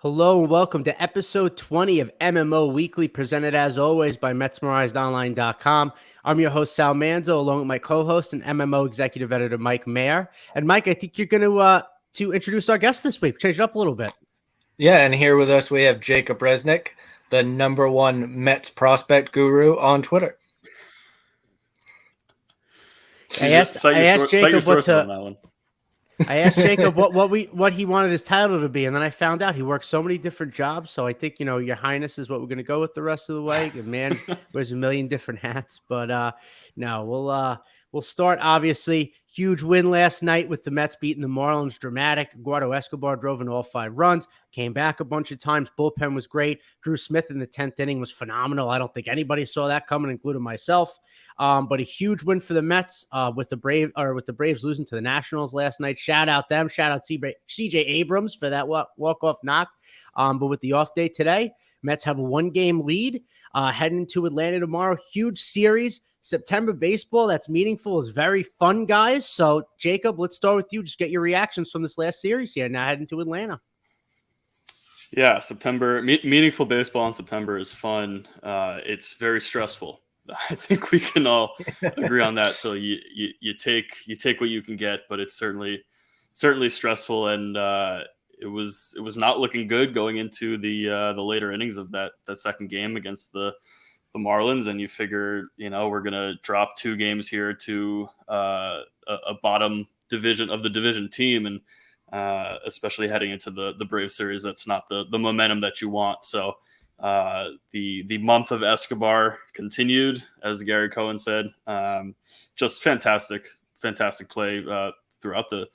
Hello and welcome to episode 20 of MMO Weekly, presented as always by MetsmerizedOnline.com. I'm your host, Sal Manzo, along with my co-host and MMO executive editor, Mike Mayer. And Mike, I think you're going to introduce our guest this week. Change it up a little bit. Yeah, and here with us we have Jacob Resnick, the number one Mets prospect guru on Twitter. I asked Jacob what he wanted his title to be, and then I found out he works so many different jobs. So I think, Your Highness is what we're going to go with the rest of the way. A man wears a million different hats, but no, we'll start. Obviously, huge win last night with the Mets beating the Marlins. Dramatic. Eduardo Escobar drove in all 5 runs, came back a bunch of times. Bullpen was great. Drew Smith in the 10th inning was phenomenal. I don't think anybody saw that coming, including myself. But a huge win for the Mets with the Braves losing to the Nationals last night. Shout out them. Shout out CJ Abrams for that walk-off knock. But with the off day today, Mets have a 1-game lead heading into Atlanta tomorrow. Huge series. September baseball that's meaningful is very fun, guys. So, Jacob, let's start with you. Just get your reactions from this last series here. Now heading to Atlanta. Yeah, September meaningful baseball in September is fun. It's very stressful. I think we can all agree on that. So you take what you can get, but it's certainly stressful, and it was not looking good going into the later innings of that second game against the Marlins, and you figure we're gonna drop 2 games here to a bottom division of the division team, and especially heading into the Braves series, that's not the momentum that you want. So the month of Escobar continued, as Gary Cohen said. Just fantastic play throughout the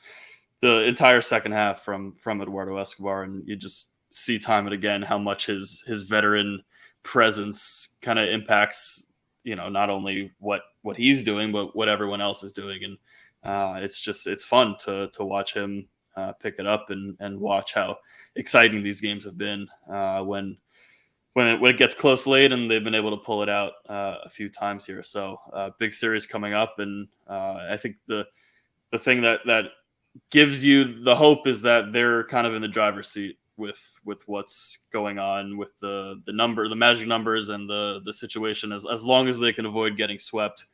entire second half from Eduardo Escobar, and you just see time and again how much his veteran presence kind of impacts not only what he's doing but what everyone else is doing, and it's fun to watch him pick it up and watch how exciting these games have been when it gets close late, and they've been able to pull it out a few times here. So big series coming up, and I think the thing that gives you the hope is that they're kind of in the driver's seat with what's going on with the magic numbers and the situation. As long as they can avoid getting swept,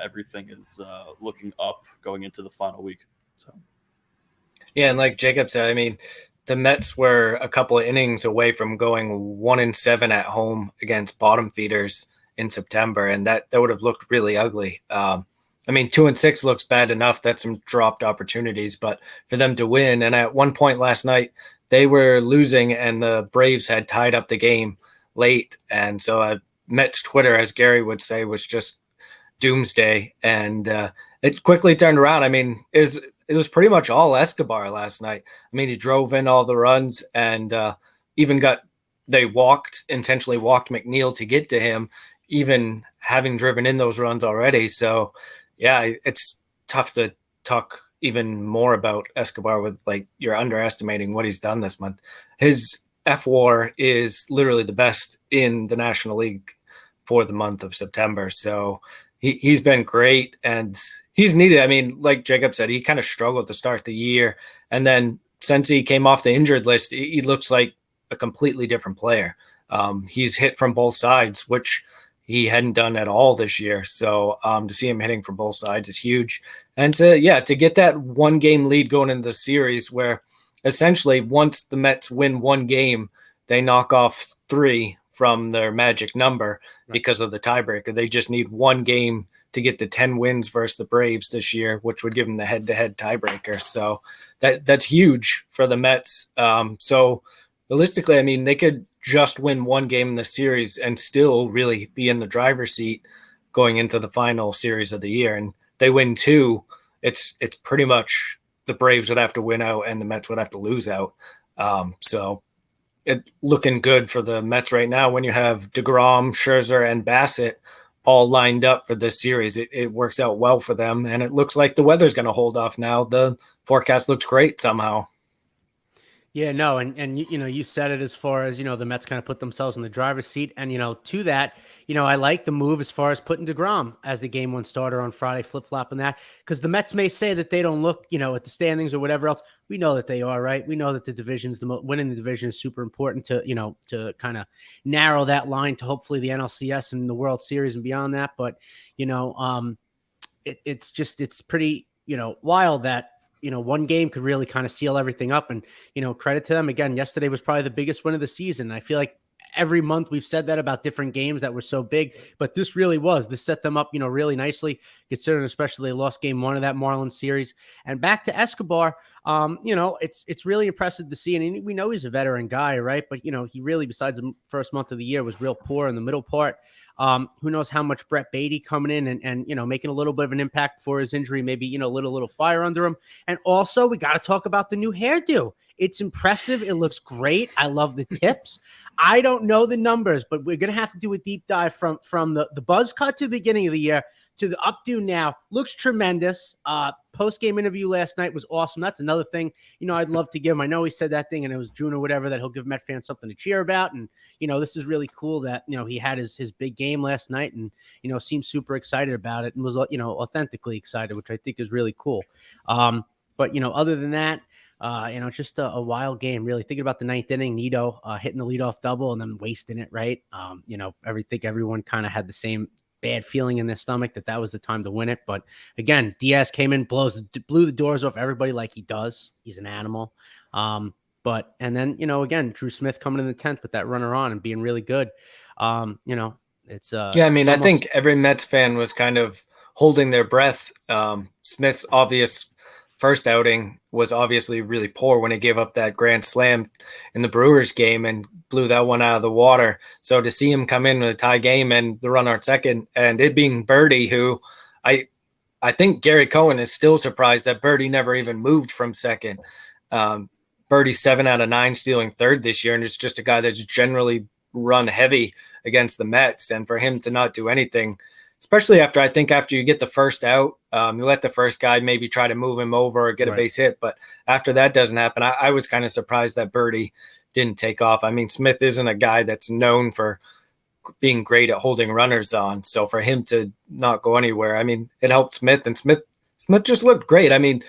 everything is looking up going into the final week. So yeah, and like Jacob said, I mean, the Mets were a couple of innings away from going 1-7 at home against bottom feeders in September, and that would have looked really ugly. I mean, 2-6 looks bad enough. That's some dropped opportunities, but for them to win, and at one point last night, they were losing and the Braves had tied up the game late. And so Mets Twitter, as Gary would say, was just doomsday. And it quickly turned around. I mean, it was pretty much all Escobar last night. I mean, he drove in all the runs, and they intentionally walked McNeil to get to him, even having driven in those runs already. So yeah, it's tough to talk even more about Escobar with, like, you're underestimating what he's done this month. His FWAR is literally the best in the National League for the month of September. So he's been great, and he's needed. I mean, like Jacob said, he kind of struggled to start the year, and then since he came off the injured list, he looks like a completely different player. He's hit from both sides, which he hadn't done at all this year. So to see him hitting from both sides is huge. And to get that 1-game lead going into the series, where essentially once the Mets win 1 game, they knock off 3 from their magic number because of the tiebreaker. They just need 1 game to get to 10 wins versus the Braves this year, which would give them the head-to-head tiebreaker. So that's huge for the Mets. So realistically, I mean, they could just win 1 game in the series and still really be in the driver's seat going into the final series of the year. And they win 2, it's pretty much the Braves would have to win out and the Mets would have to lose out. So it looking good for the Mets right now when you have DeGrom, Scherzer, and Bassett all lined up for this series. It works out well for them, and it looks like the weather's going to hold off now. The forecast looks great somehow. Yeah, no, and you said it as far as the Mets kind of put themselves in the driver's seat, and to that, I like the move as far as putting DeGrom as the game one starter on Friday, flip flopping that, because the Mets may say that they don't look at the standings or whatever else. We know that they are, right. We know that the division's winning the division is super important to to kind of narrow that line to hopefully the NLCS and the World Series and beyond that. But it's pretty wild that one game could really kind of seal everything up. And credit to them again. Yesterday was probably the biggest win of the season. I feel like every month we've said that about different games that were so big, but this really was. This set them up really nicely, considering especially they lost game one of that Marlins series. And back to Escobar, it's really impressive to see. And we know he's a veteran guy, right? But he really, besides the first month of the year, was real poor in the middle part. Who knows how much Brett Beatty coming in and making a little bit of an impact for his injury, maybe little fire under him. And also we got to talk about the new hairdo. It's impressive. It looks great. I love the tips. I don't know the numbers, but we're gonna have to do a deep dive from the buzz cut to the beginning of the year to the updo now. Looks tremendous. Post-game interview last night was awesome. That's another thing, I'd love to give him. I know he said that thing and it was June or whatever, that he'll give Met fans something to cheer about. And, this is really cool that, he had his big game last night and, seemed super excited about it and was, authentically excited, which I think is really cool. But, other than that, just a wild game, really. Thinking about the ninth inning, Nito hitting the leadoff double and then wasting it, right? Everyone kind of had the same bad feeling in their stomach that was the time to win it. But again, Diaz came in, blew the doors off everybody like he does. He's an animal. And then, again, Drew Smith coming in the 10th with that runner on and being really good. It's I think every Mets fan was kind of holding their breath. Smith's obvious first outing was obviously really poor when he gave up that grand slam in the Brewers game and blew that one out of the water. So to see him come in with a tie game and the runner at second, and it being Birdie, who I think Gary Cohen is still surprised that Birdie never even moved from second. Birdie's 7 out of 9 stealing third this year, and it's just a guy that's generally run heavy against the Mets. And for him to not do anything, especially after you get the first out, you let the first guy maybe try to move him over or get a base hit. But after that doesn't happen, I was kind of surprised that Birdie didn't take off. I mean, Smith isn't a guy that's known for being great at holding runners on. So for him to not go anywhere, I mean, it helped Smith. And Smith just looked great. I mean,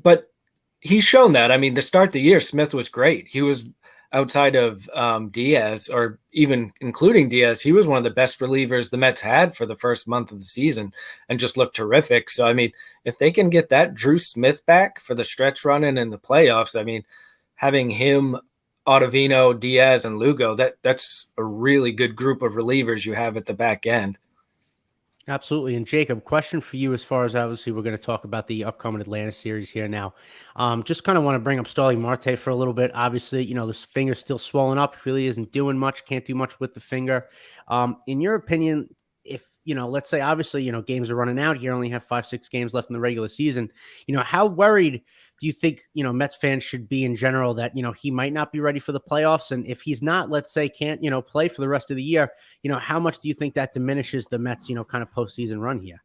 but he's shown that. I mean, to start the year, Smith was great. He was, outside of Diaz, or even including Diaz, he was one of the best relievers the Mets had for the first month of the season and just looked terrific. So, I mean, if they can get that Drew Smith back for the stretch running in the playoffs, I mean, having him, Ottavino, Diaz, and Lugo, that's a really good group of relievers you have at the back end. Absolutely. And Jacob, question for you, as far as obviously we're going to talk about the upcoming Atlanta series here now. Just kind of want to bring up Starling Marte for a little bit. Obviously, this finger's still swollen up, really isn't doing much, can't do much with the finger. In your opinion, if, let's say, obviously, games are running out here, only have 5-6 games left in the regular season, how worried do you think, Mets fans should be in general that, he might not be ready for the playoffs? And if he's not, let's say, can't, play for the rest of the year, how much do you think that diminishes the Mets, kind of postseason run here?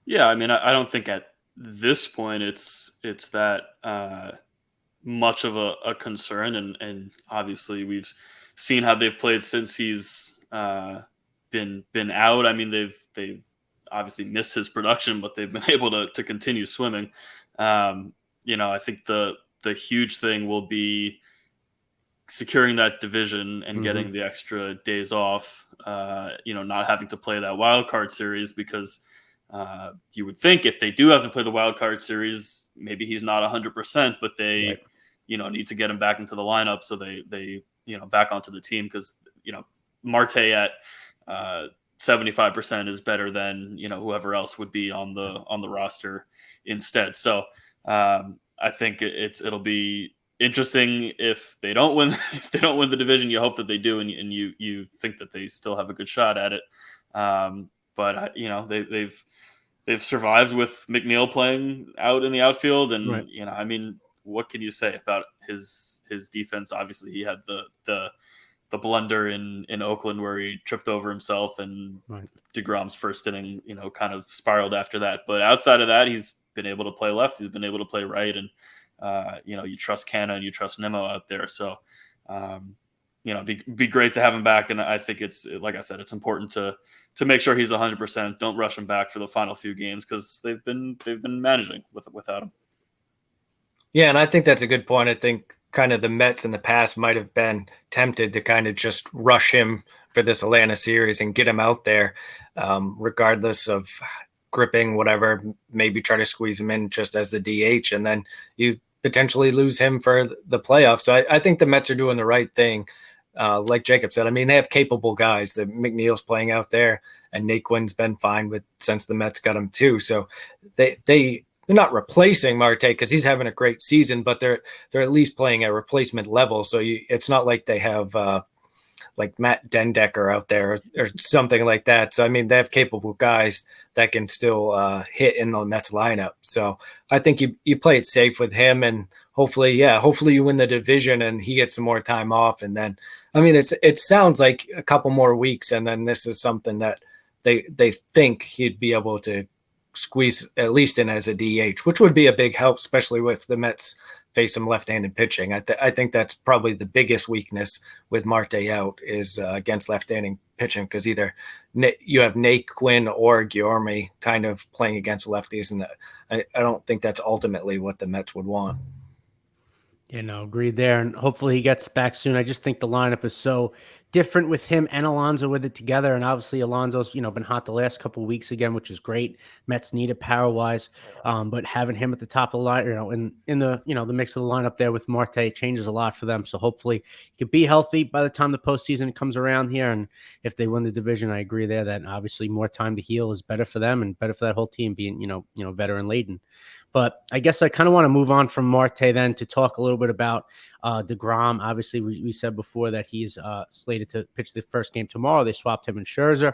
Yeah, I mean, I don't think at this point it's that much of a concern. And obviously we've seen how they've played since he's been out. I mean, they've obviously missed his production, but they've been able to continue swimming. I think the huge thing will be securing that division and getting the extra days off, not having to play that wild card series, because you would think if they do have to play the wild card series, maybe he's not 100%, but they, need to get him back into the lineup. So they back onto the team, because, Marte at 75% is better than, whoever else would be on the roster instead. So I think it'll be interesting if they don't win. If they don't win the division, you hope that they do, and you think that they still have a good shot at it. But they've survived with McNeil playing out in the outfield, and I mean, what can you say about his defense? Obviously, he had the blunder in Oakland where he tripped over himself, and DeGrom's first inning, kind of spiraled after that. But outside of that, he's been able to play left. He's been able to play right, and you trust Canna and you trust Nimmo out there. So, be great to have him back. And I think it's, like I said, it's important to make sure he's 100%. Don't rush him back for the final few games because they've been managing without him. Yeah, and I think that's a good point. I think kind of the Mets in the past might have been tempted to kind of just rush him for this Atlanta series and get him out there, regardless of gripping, whatever, maybe try to squeeze him in just as the DH, and then you potentially lose him for the playoffs. So I think the Mets are doing the right thing. Like Jacob said, I mean, they have capable guys. The McNeil's playing out there, and Naquin's been fine with since the Mets got him too. So they're not replacing Marte because he's having a great season, but they're at least playing at replacement level. So it's not like they have like Matt Dendecker out there or something like that. So I mean, they have capable guys that can still hit in the Mets lineup. So I think you play it safe with him, and hopefully you win the division and he gets some more time off. And then, I mean, it sounds like a couple more weeks, and then this is something that they think he'd be able to squeeze at least in as a DH, which would be a big help, especially with the Mets face some left-handed pitching. I think that's probably the biggest weakness with Marte out is against left-handed pitching, because either you have Naquin or Guillorme kind of playing against lefties, and I don't think that's ultimately what the Mets would want. Agreed there. And hopefully he gets back soon. I just think the lineup is so different with him and Alonso with it together. And obviously Alonso's, been hot the last couple of weeks again, which is great. Mets need it power wise. But having him at the top of the line, in the, the mix of the lineup there with Marte changes a lot for them. So hopefully he could be healthy by the time the postseason comes around here. And if they win the division, I agree there that obviously more time to heal is better for them and better for that whole team being, veteran laden. But I guess I kind of want to move on from Marte then to talk a little bit about DeGrom. Obviously, we said before that he's slated to pitch the first game tomorrow. They swapped him and Scherzer.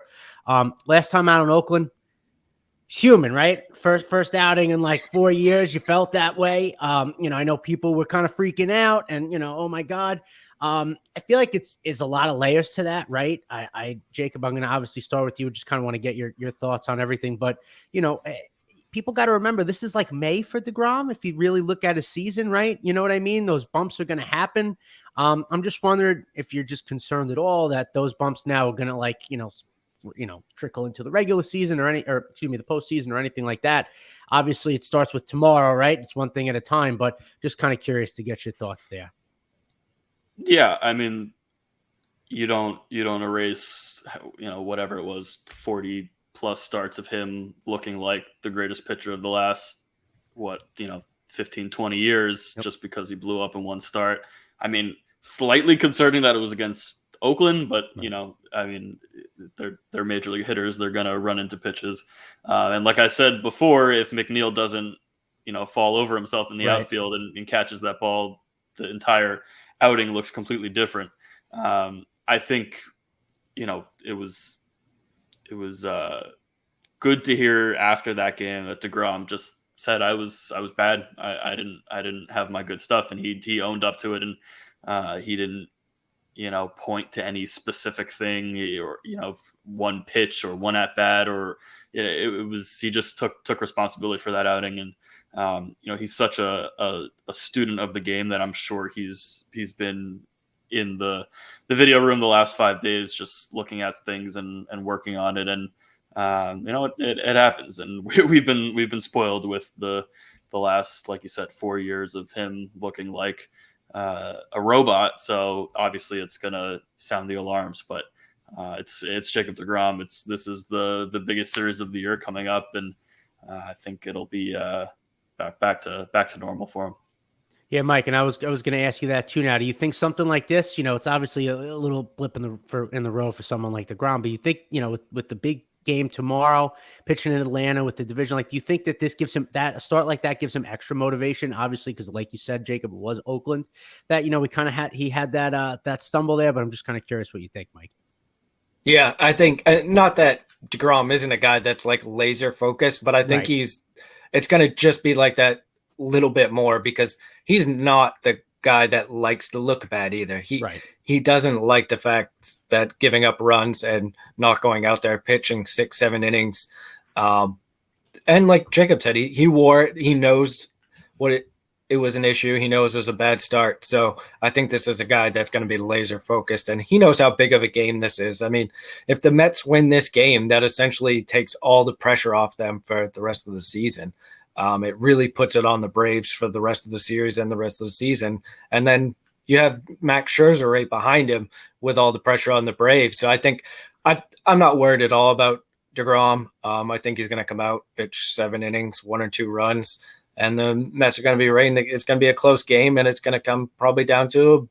Last time out in Oakland, it's human, right? First outing in like 4 years. You felt that way. I know people were kind of freaking out and, oh, my God. I feel like it's a lot of layers to that, right? Jacob, I'm going to obviously start with you. Just kind of want to get your thoughts on everything. But, people got to remember this is like May for DeGrom. If you really look at a season, right? You know what I mean? Those bumps are going to happen. I'm just wondering if you're just concerned at all that those bumps now are going to trickle into the regular season or the postseason or anything like that. Obviously it starts with tomorrow, right? It's one thing at a time, but just kind of curious to get your thoughts there. Yeah. I mean, you don't erase, whatever it was, 40 plus starts of him looking like the greatest pitcher of the last 15 20 years. Yep. Just because he blew up in one start. I mean, slightly concerning that it was against Oakland, but right. They're major league hitters. They're gonna run into pitches, and like I said before, if McNeil doesn't fall over himself in the right. outfield and catches that ball, the entire outing looks completely different. I think it was good to hear after that game that DeGrom just said I was bad. I didn't have my good stuff, and he owned up to it, and he didn't point to any specific thing or one pitch or one at bat, or it was he just took responsibility for that outing, and he's such a student of the game that I'm sure he's been in the video room the last 5 days, just looking at things and working on it. And it happens. And we've been spoiled with the last, like you said, 4 years of him looking like a robot. So obviously it's going to sound the alarms, but it's Jacob DeGrom. This is the biggest series of the year coming up. And I think it'll be back to normal for him. Yeah, Mike, and I was going to ask you that too. Now, do you think something like this? It's obviously a little blip in the road for someone like DeGrom, but you think with the big game tomorrow, pitching in Atlanta with the division, do you think that this gives him a start like that gives him extra motivation? Obviously, because like you said, Jacob, it was Oakland that we kind of had that stumble there, but I'm just kind of curious what you think, Mike. Yeah, I think not that DeGrom isn't a guy that's like laser focused, but I think right. It's going to just be like that little bit more, because he's not the guy that likes to look bad either. He doesn't like the fact that giving up runs and not going out there pitching 6-7 innings. And like Jacob said, he wore it. He knows what it was an issue. He knows it was a bad start. So I think this is a guy that's going to be laser focused, and he knows how big of a game this is. I mean, if the Mets win this game, that essentially takes all the pressure off them for the rest of the season. It really puts it on the Braves for the rest of the series and the rest of the season. And then you have Max Scherzer right behind him with all the pressure on the Braves. So I think I'm not worried at all about DeGrom. I think he's going to come out, pitch 7 innings, 1 or 2 runs, and the Mets are going to be rain. It's going to be a close game, and it's going to come probably down to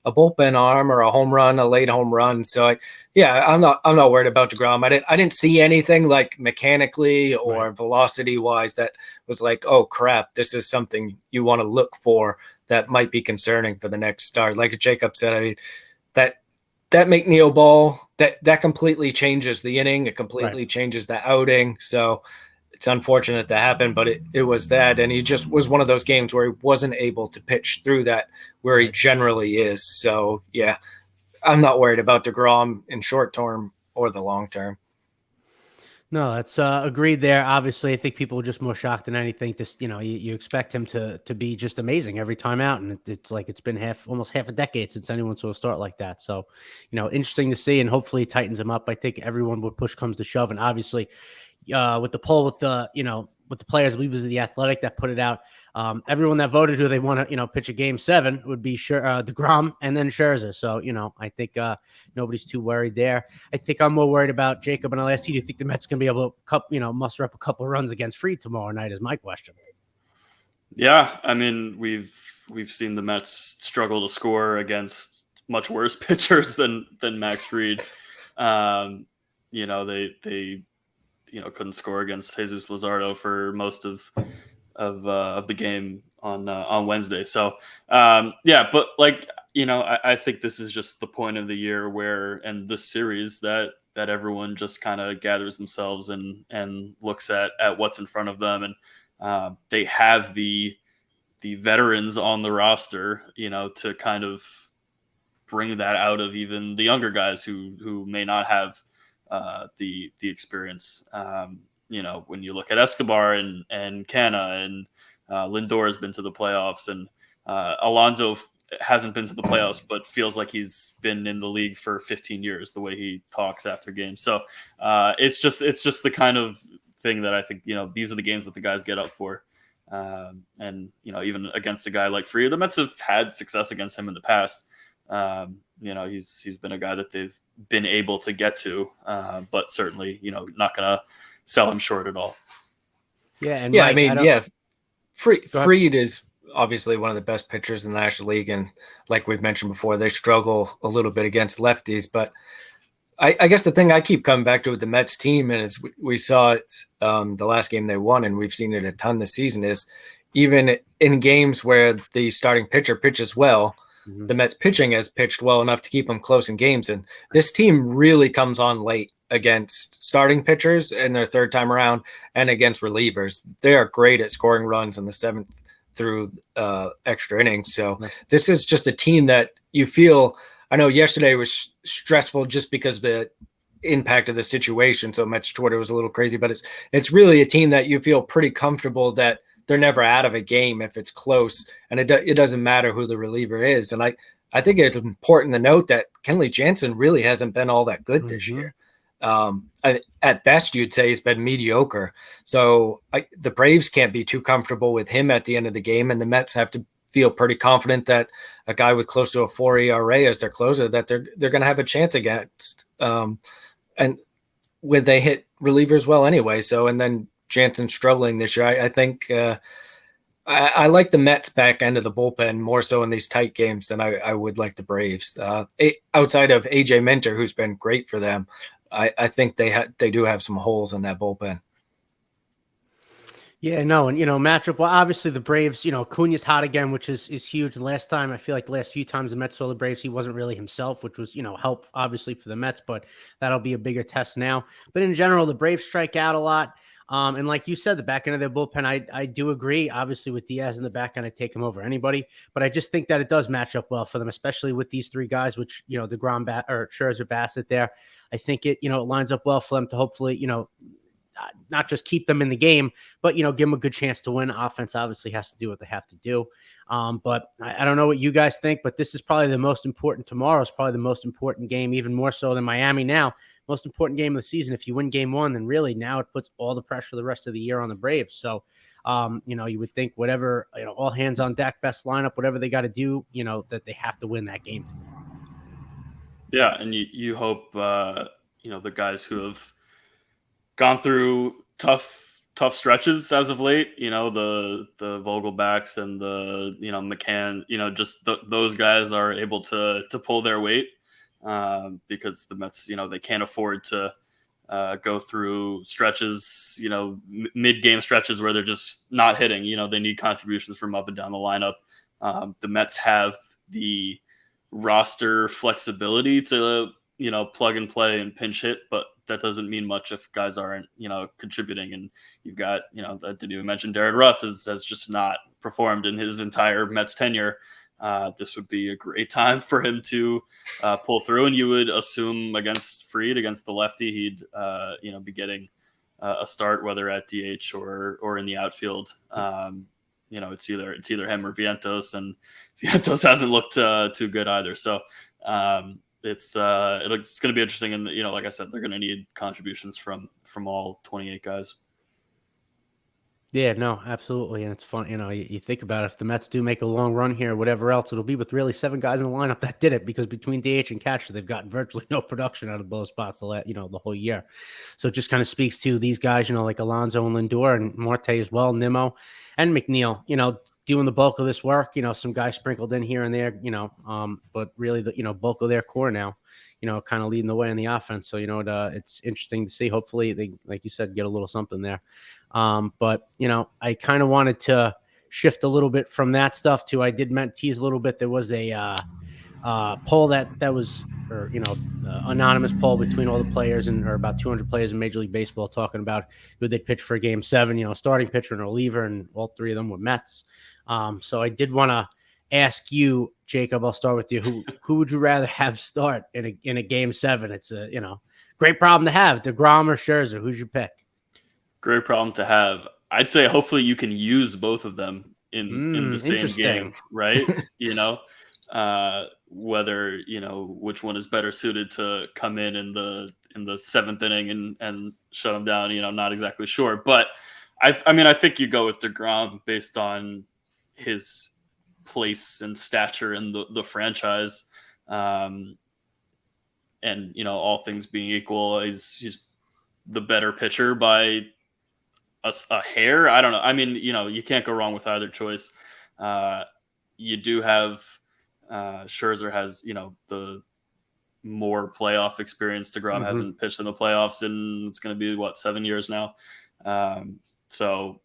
a bullpen arm or a home run, a late home run. So I'm not worried about DeGrom. I didn't see anything like mechanically or velocity wise that was like, oh crap, this is something you want to look for that might be concerning for the next start. Like Jacob said, I mean, that McNeil ball that completely changes the inning. It completely changes the outing. So it's unfortunate that happened, but it was that. And he just was one of those games where he wasn't able to pitch through that where he generally is. So, yeah, I'm not worried about DeGrom in short term or the long term. No, that's agreed there. Obviously, I think people were just more shocked than anything. Just, you expect him to be just amazing every time out. And it's like it's been almost half a decade since anyone saw a start like that. So, interesting to see, and hopefully it tightens him up. I think everyone would push comes to shove. And obviously, with the poll with the players, we was the Athletic that put it out. Everyone that voted who they want to pitch a game 7 would be DeGrom and then Scherzer. So I think nobody's too worried there. I think I'm more worried about Jacob, and I'll ask you, do you think the Mets can be able to muster up a couple of runs against Fried tomorrow night? Is my question. Yeah, I mean we've seen the Mets struggle to score against much worse pitchers than Max Fried. They couldn't score against Jesus Luzardo for most of the game on Wednesday. So but I think this is just the point of the year and this series that everyone just kind of gathers themselves and looks at what's in front of them, and they have the veterans on the roster, to kind of bring that out of even the younger guys who may not have the experience. When you look at Escobar and Canna and Lindor has been to the playoffs, and Alonso hasn't been to the playoffs, but feels like he's been in the league for 15 years, the way he talks after games. So it's just the kind of thing that I think, these are the games that the guys get up for. And even against a guy like Fried, the Mets have had success against him in the past. He's been a guy that they've been able to get to, but certainly, not going to sell him short at all. Yeah. And Mike, Fried is obviously one of the best pitchers in the National League. And like we've mentioned before, they struggle a little bit against lefties, but I guess the thing I keep coming back to with the Mets team, and is we saw it the last game they won, and we've seen it a ton this season, is even in games where the starting pitcher pitches well, the Mets pitching has pitched well enough to keep them close in games. And this team really comes on late against starting pitchers in their third time around and against relievers. They are great at scoring runs in the 7th through extra innings. So this is just a team that you feel, I know yesterday was stressful just because of the impact of the situation. So Mets Twitter was a little crazy, but it's really a team that you feel pretty comfortable that they're never out of a game if it's close, and it doesn't matter who the reliever is. And I think it's important to note that Kenley Jansen really hasn't been all that good this year. At best, you'd say he's been mediocre. So the Braves can't be too comfortable with him at the end of the game, and the Mets have to feel pretty confident that a guy with close to a 4 ERA as their closer, that they're going to have a chance against. And when they hit relievers well anyway. So, and then Jansen struggling this year. I think I like the Mets back end of the bullpen more so in these tight games than I would like the Braves. Outside of AJ Minter, who's been great for them, I think they do have some holes in that bullpen. Yeah, no, and matchup. Well, obviously the Braves, Acuna's hot again, which is huge. And last time, I feel like the last few times the Mets saw the Braves, he wasn't really himself, which was help obviously for the Mets, but that'll be a bigger test now. But in general, the Braves strike out a lot. And like you said, the back end of their bullpen, I do agree. Obviously, with Diaz in the back end, I take him over anybody. But I just think that it does match up well for them, especially with these 3 guys, which DeGrom or Scherzer, Bassett there. I think it lines up well for them to hopefully not just keep them in the game, but, give them a good chance to win. Offense obviously has to do what they have to do. But I don't know what you guys think, but this is probably the most important. Tomorrow is probably the most important game, even more so than Miami now. Most important game of the season. If you win game one, then really now it puts all the pressure the rest of the year on the Braves. So, you would think whatever, all hands on deck, best lineup, whatever they got to do, that they have to win that game tomorrow. Yeah, and you hope, the guys who have gone through tough stretches as of late, the Vogelbacks and the McCann, just those guys are able to pull their weight, because the Mets, they can't afford to go through stretches, mid-game stretches where they're just not hitting. They need contributions from up and down the lineup. The Mets have the roster flexibility to plug and play and pinch hit, but that doesn't mean much if guys aren't contributing. And you've got did you mention Darren Ruff has just not performed in his entire Mets tenure. This would be a great time for him to pull through, and you would assume against Fried, against the lefty, he'd be getting a start, whether at DH or in the outfield. It's either him or Vientos, and Vientos hasn't looked too good either. So it's going to be interesting, and like I said, they're going to need contributions from all 28 guys. Yeah, no, absolutely. And it's fun. You think about it, if the Mets do make a long run here, whatever else, it'll be with really 7 guys in the lineup that did it, because between DH and catcher, they've gotten virtually no production out of those spots the whole year. So it just kind of speaks to these guys, like Alonso and Lindor and Marte as well, Nimmo and McNeil, doing the bulk of this work, some guys sprinkled in here and there, but really the, bulk of their core now, kind of leading the way in the offense. So, it's interesting to see. Hopefully they, like you said, get a little something there. But, I kind of wanted to shift a little bit from that stuff to, I did tease a little bit. There was a poll that was, anonymous poll between all the players or about 200 players in Major League Baseball, talking about who they'd pitch for Game 7, starting pitcher and reliever, and all 3 of them were Mets. So I did want to ask you, Jacob, I'll start with you. Who would you rather have start in a Game 7? It's a, great problem to have. DeGrom or Scherzer? Who'd you pick? Great problem to have. I'd say hopefully you can use both of them in the same game, right? Whether which one is better suited to come in the 7th inning and shut them down. Not exactly sure, but I think you go with DeGrom based on his place and stature in the franchise, and all things being equal, he's the better pitcher by a hair. I don't know. You can't go wrong with either choice. You do have Scherzer has the more playoff experience. DeGrom hasn't pitched in the playoffs in, it's going to be 7 years now. So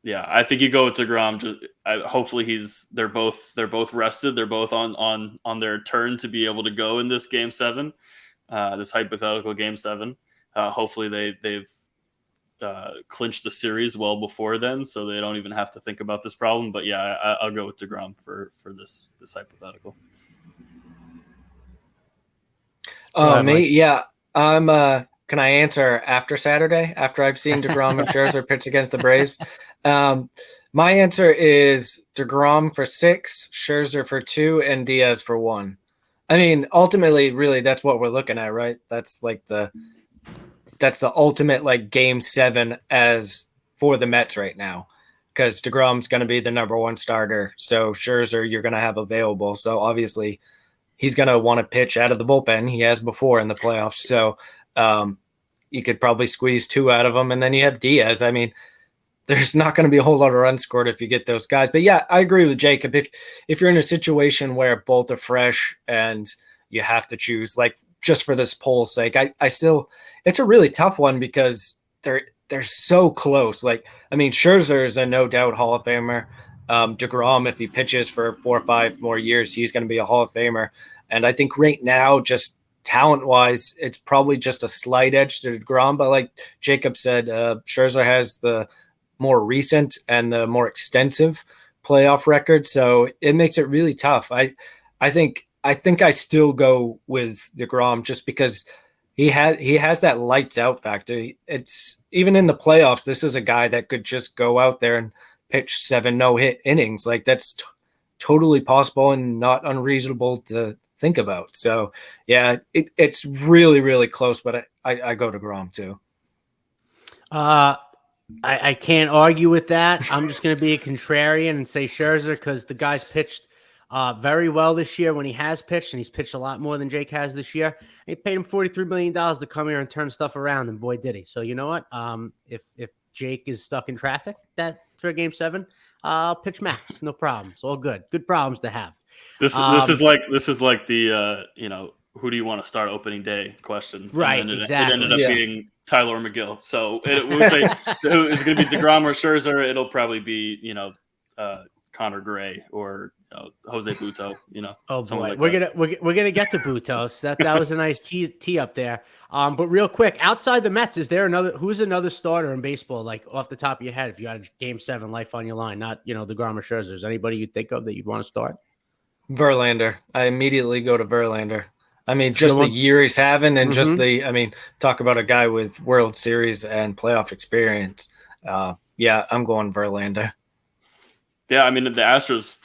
yeah, I think you go with DeGrom. Hopefully they're both rested. They're both on their turn to be able to go in this Game 7, this hypothetical Game 7. Hopefully they've clinched the series well before then, so they don't even have to think about this problem. But yeah, I'll go with DeGrom for this hypothetical. Me, yeah. Can I answer after Saturday, after I've seen DeGrom and Scherzer pitch against the Braves? My answer is DeGrom for 6, Scherzer for 2, and Diaz for 1. Ultimately, really, that's what we're looking at, right? That's the ultimate Game 7 as for the Mets right now, because DeGrom's going to be the number 1 starter. So Scherzer, you're going to have available. So obviously he's going to want to pitch out of the bullpen. He has before in the playoffs. So you could probably squeeze 2 out of him. And then you have Diaz. There's not going to be a whole lot of runs scored if you get those guys. But yeah, I agree with Jacob. If you're in a situation where both are fresh and you have to choose, just for this poll's sake, I still, it's a really tough one because they're so close. Scherzer is a no doubt Hall of Famer. DeGrom, if he pitches for 4 or 5 more years, he's going to be a Hall of Famer. And I think right now, just talent wise, it's probably just a slight edge to DeGrom. But like Jacob said, Scherzer has the more recent and the more extensive playoff record, so it makes it really tough. I think I still go with DeGrom just because He has that lights out factor. It's even in the playoffs. This is a guy that could just go out there and pitch 7 no-hit innings. Like that's totally possible and not unreasonable to think about. So yeah, it's really really close. But I go to Grom too. I can't argue with that. I'm just going to be a contrarian and say Scherzer because the guy's pitched very well this year when he has pitched, and he's pitched a lot more than Jake has this year. And he paid him $43 million to come here and turn stuff around, and boy, did he. So you know what? If Jake is stuck in traffic for Game 7, I'll pitch Max. No problem. It's all good. Good problems to have. This is like the who do you want to start opening day question? Right, and exactly. It ended up being Tyler McGill. So it was it's going to be DeGrom or Scherzer. It'll probably be Connor Gray or Jose Buto. Oh boy, like we're gonna get to Butos. That was a nice tee up there. But real quick, outside the Mets, is there who's another starter in baseball, like off the top of your head, if you had a Game 7 life on your line, not DeGrom or Scherzer? Is anybody you'd think of that you'd want to start? Verlander. I immediately go to Verlander. I mean, just the year he's having, and just talk about a guy with World Series and playoff experience. Yeah, I'm going Verlander. Yeah, I mean, the Astros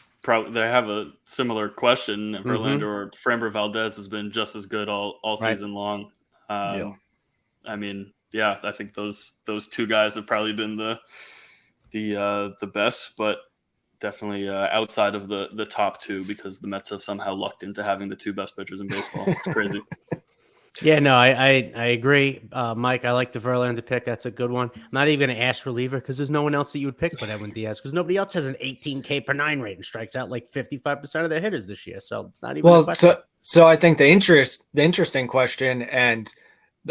they have a similar question. Verlander or Framber Valdez has been just as good all season long. I mean, yeah, I think those two guys have probably been the best, but definitely outside of the top two, because the Mets have somehow lucked into having the two best pitchers in baseball. It's crazy. Yeah, no, I agree. Mike, I like the Verlander pick. That's a good one. I'm not even going to ask reliever because there's no one else that you would pick but Edwin Diaz, because nobody else has an 18K per 9 rate and strikes out like 55% of their hitters this year. So it's not even a question. So I think the interesting question, and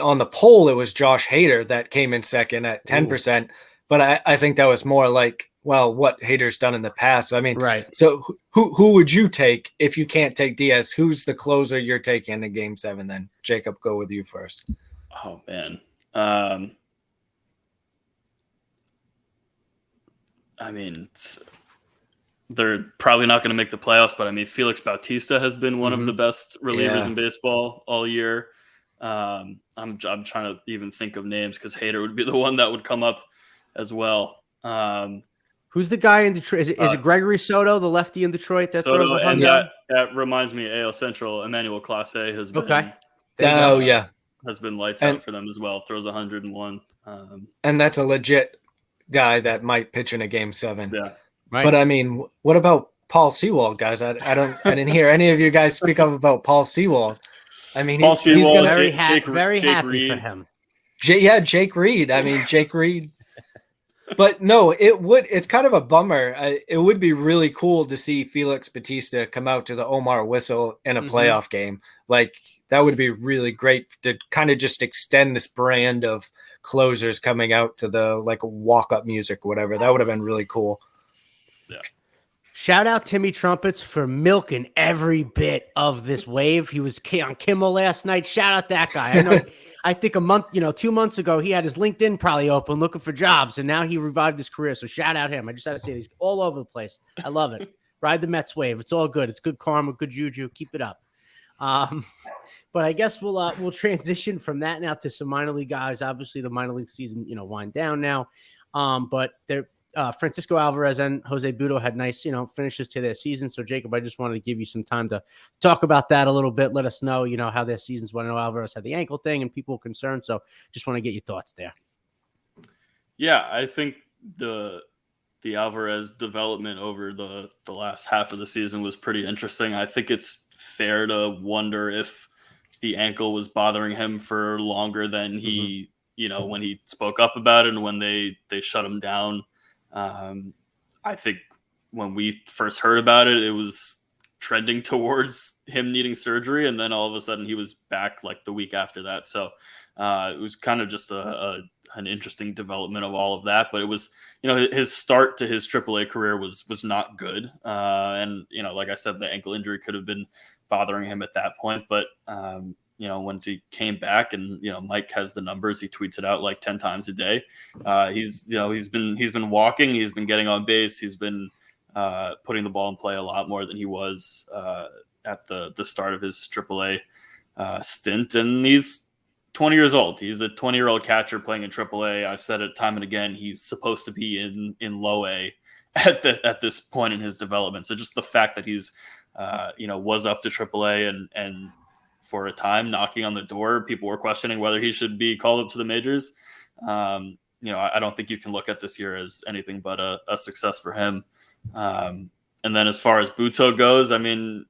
on the poll, it was Josh Hader that came in second at 10%. Ooh. But I think that was more like, well, what Hader's done in the past. So, I mean, right. So who would you take if you can't take Diaz? Who's the closer you're taking in Game 7 then? Jacob, go with you first. Oh, man. I mean, they're probably not going to make the playoffs, but I mean, Felix Bautista has been one of the best relievers in baseball all year. I'm trying to even think of names because Hader would be the one that would come up as well. Who's the guy in Detroit? Is it Gregory Soto, the lefty in Detroit that throws 100? And that reminds me, AL Central, Emmanuel Clase has been has been lights out for them as well. Throws 101. And that's a legit guy that might pitch in a Game 7. Yeah, right. But I mean, what about Paul Sewald, guys? I didn't hear any of you guys speak up about Paul Sewald. I mean, Paul Sewald, very happy Reed. For him. Jake Reed. I mean, Jake Reed. But no, it's kind of a bummer. It would be really cool to see Felix Bautista come out to the Omar whistle in a playoff game. Like, that would be really great to kind of just extend this brand of closers coming out to the like walk-up music, whatever. That would have been really cool. Yeah. Shout out Timmy Trumpets for milking every bit of this wave. He was on Kimmel last night. Shout out that guy. I know. I think 2 months ago, he had his LinkedIn probably open looking for jobs, and now he revived his career. So shout out him. I just had to say he's all over the place. I love it. Ride the Mets wave. It's all good. It's good karma, good juju. Keep it up. But I guess we'll transition from that now to some minor league guys. Obviously, the minor league season, wind down now. But they're Francisco Alvarez and Jose Buto had nice, finishes to their season. So, Jacob, I just wanted to give you some time to talk about that a little bit. Let us know, how their seasons went. I know Alvarez had the ankle thing and people were concerned. So, just want to get your thoughts there. Yeah, I think the Alvarez development over the last half of the season was pretty interesting. I think it's fair to wonder if the ankle was bothering him for longer than he, when he spoke up about it and when they shut him down. I think when we first heard about it, it was trending towards him needing surgery. And then all of a sudden he was back like the week after that. So it was kind of just an interesting development of all of that. But it was, his start to his AAA career was not good. And, like I said, the ankle injury could have been bothering him at that point. But, once he came back and, Mike has the numbers, he tweets it out like 10 times a day. He's been walking, he's been getting on base. He's been putting the ball in play a lot more than he was at the start of his AAA stint. And he's 20 years old. He's a 20-year-old catcher playing in AAA. I've said it time and again. He's supposed to be in low A at this point in his development. So just the fact that he's was up to AAA and for a time knocking on the door, people were questioning whether he should be called up to the majors. I don't think you can look at this year as anything but a success for him. And then as far as Buto goes, I mean,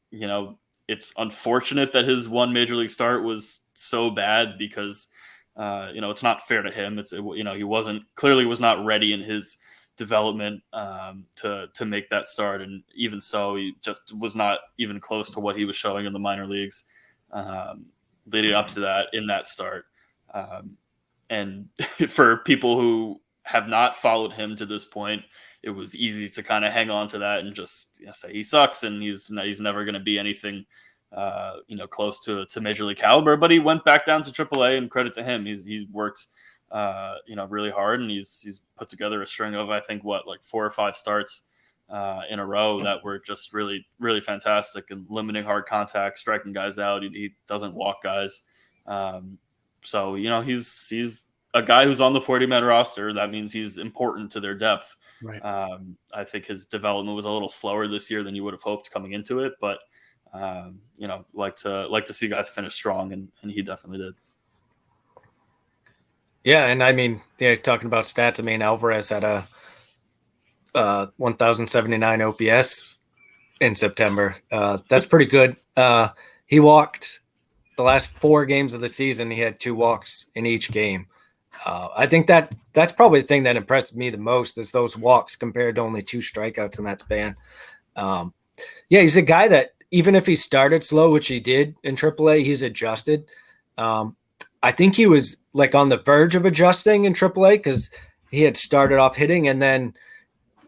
it's unfortunate that his one major league start was so bad because, it's not fair to him. He was not ready in his development to make that start. And even so, he just was not even close to what he was showing in the minor leagues leading up to that in that start. And for people who have not followed him to this point, it was easy to kind of hang on to that and just say he sucks and he's never going to be anything, close to major league caliber. But he went back down to AAA, and credit to him. He's worked, really hard, and he's put together a string of, I think, 4 or 5 starts in a row that were just really, really fantastic and limiting hard contact, striking guys out. He doesn't walk guys. So, he's a guy who's on the 40-man roster. That means he's important to their depth. Right. I think his development was a little slower this year than you would have hoped coming into it, but like to see guys finish strong, and he definitely did. Yeah, and I mean, talking about stats, I mean, Alvarez had a 1,079 OPS in September. That's pretty good. He walked the last 4 games of the season. He had 2 walks in each game. I think that's probably the thing that impressed me the most is those walks compared to only 2 strikeouts in that span. He's a guy that even if he started slow, which he did in AAA, he's adjusted. I think he was on the verge of adjusting in AAA because he had started off hitting, and then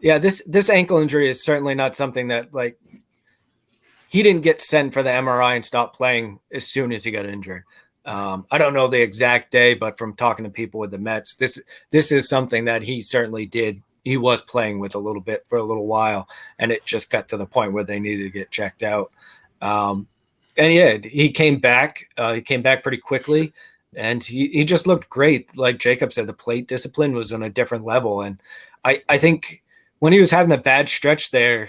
this ankle injury is certainly not something that he didn't get sent for the MRI and stop playing as soon as he got injured. I don't know the exact day, but from talking to people with the Mets, this is something that he certainly did. He was playing with a little bit for a little while, and it just got to the point where they needed to get checked out. He came back. He came back pretty quickly, and he just looked great. Like Jacob said, the plate discipline was on a different level. And I think when he was having the bad stretch there,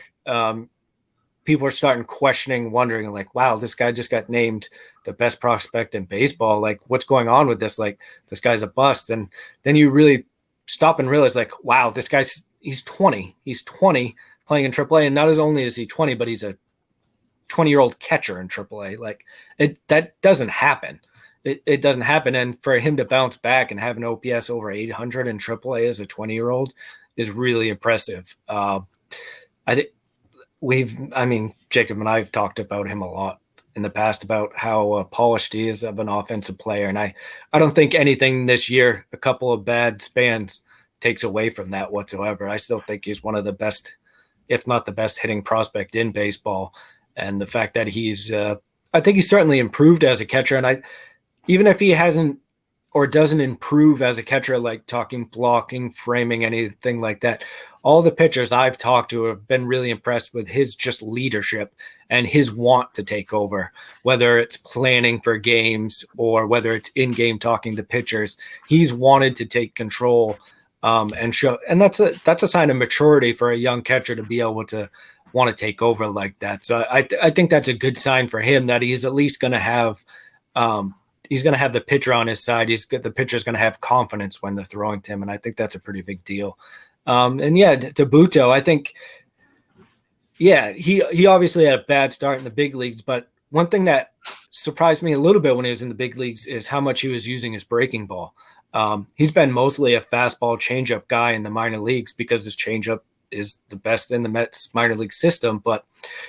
people were starting wondering, wow, this guy just got named the best prospect in baseball. What's going on with this? This guy's a bust. And then you really stop and realize, wow, this guy's he's 20. He's 20 playing in AAA. And not as only is he 20, but he's a 20-year-old catcher in AAA. That doesn't happen. It doesn't happen. And for him to bounce back and have an OPS over 800 in AAA as a 20-year-old is really impressive. I think Jacob and I have talked about him a lot in the past about how polished he is of an offensive player. And I don't think anything this year, a couple of bad spans, takes away from that whatsoever. I still think he's one of the best, if not the best hitting prospect in baseball. And the fact that I think he's certainly improved as a catcher. And even if he hasn't or doesn't improve as a catcher, talking, blocking, framing, anything like that, all the pitchers I've talked to have been really impressed with his just leadership and his want to take over, whether it's planning for games or whether it's in-game talking to pitchers. He's wanted to take control and show, and that's a sign of maturity for a young catcher to be able to want to take over like that. So I think that's a good sign for him that he's at least going to have he's going to have the pitcher on his side. The pitcher's going to have confidence when they're throwing to him, and I think that's a pretty big deal. To Buto, I think, he obviously had a bad start in the big leagues, but one thing that surprised me a little bit when he was in the big leagues is how much he was using his breaking ball. He's been mostly a fastball changeup guy in the minor leagues because his changeup is the best in the Mets minor league system, but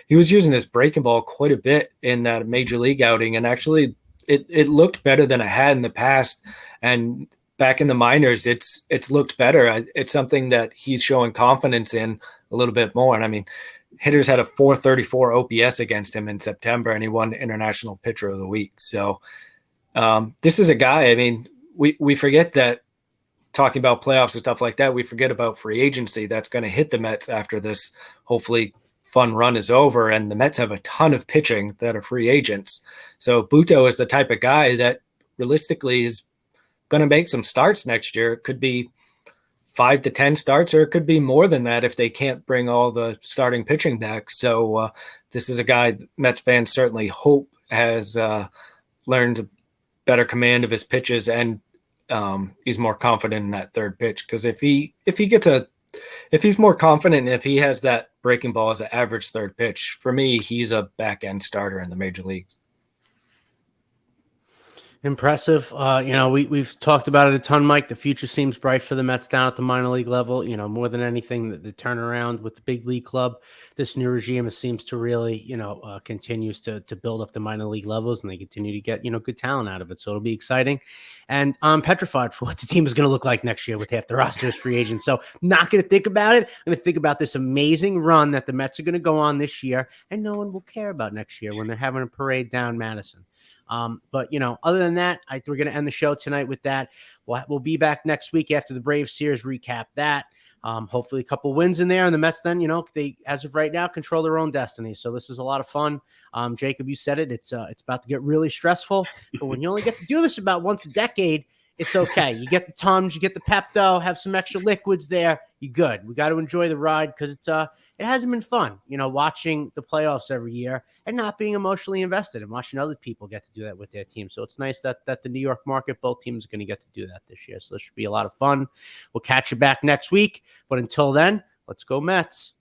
he was using his breaking ball quite a bit in that major league outing, and actually it looked better than it had in the past. And back in the minors, it's looked better. It's something that he's showing confidence in a little bit more. And hitters had a 434 OPS against him in September, and he won International Pitcher of the Week. So this is a guy, we forget that talking about playoffs and stuff like that, we forget about free agency that's going to hit the Mets after this hopefully fun run is over, and the Mets have a ton of pitching that are free agents. So Buto is the type of guy that realistically is going to make some starts next year. It could be 5 to 10 starts, or it could be more than that if they can't bring all the starting pitching back. So this is a guy Mets fans certainly hope has learned a better command of his pitches, and he's more confident in that third pitch. Because if he's more confident, if he has that breaking ball as an average third pitch, for me, he's a back end starter in the major leagues. Impressive. We've talked about it a ton, Mike. The future seems bright for the Mets down at the minor league level. More than anything, the turnaround with the big league club, this new regime seems to really, continues to build up the minor league levels, and they continue to get, good talent out of it. So it'll be exciting. And I'm petrified for what the team is going to look like next year with half the roster as free agents. So not going to think about it. I'm going to think about this amazing run that the Mets are going to go on this year, and no one will care about next year when they're having a parade down Madison. But other than that, we're going to end the show tonight with that. We'll be back next week after the Braves series, recap that. Hopefully a couple wins in there, and the Mets then, they, as of right now, control their own destiny. So this is a lot of fun. Jacob, you said it. It's about to get really stressful, but when you only get to do this about once a decade, it's okay. You get the Tums, you get the Pepto, have some extra liquids there. You're good. We got to enjoy the ride because it hasn't been fun, watching the playoffs every year and not being emotionally invested and watching other people get to do that with their team. So it's nice that the New York market, both teams are going to get to do that this year. So this should be a lot of fun. We'll catch you back next week. But until then, let's go Mets.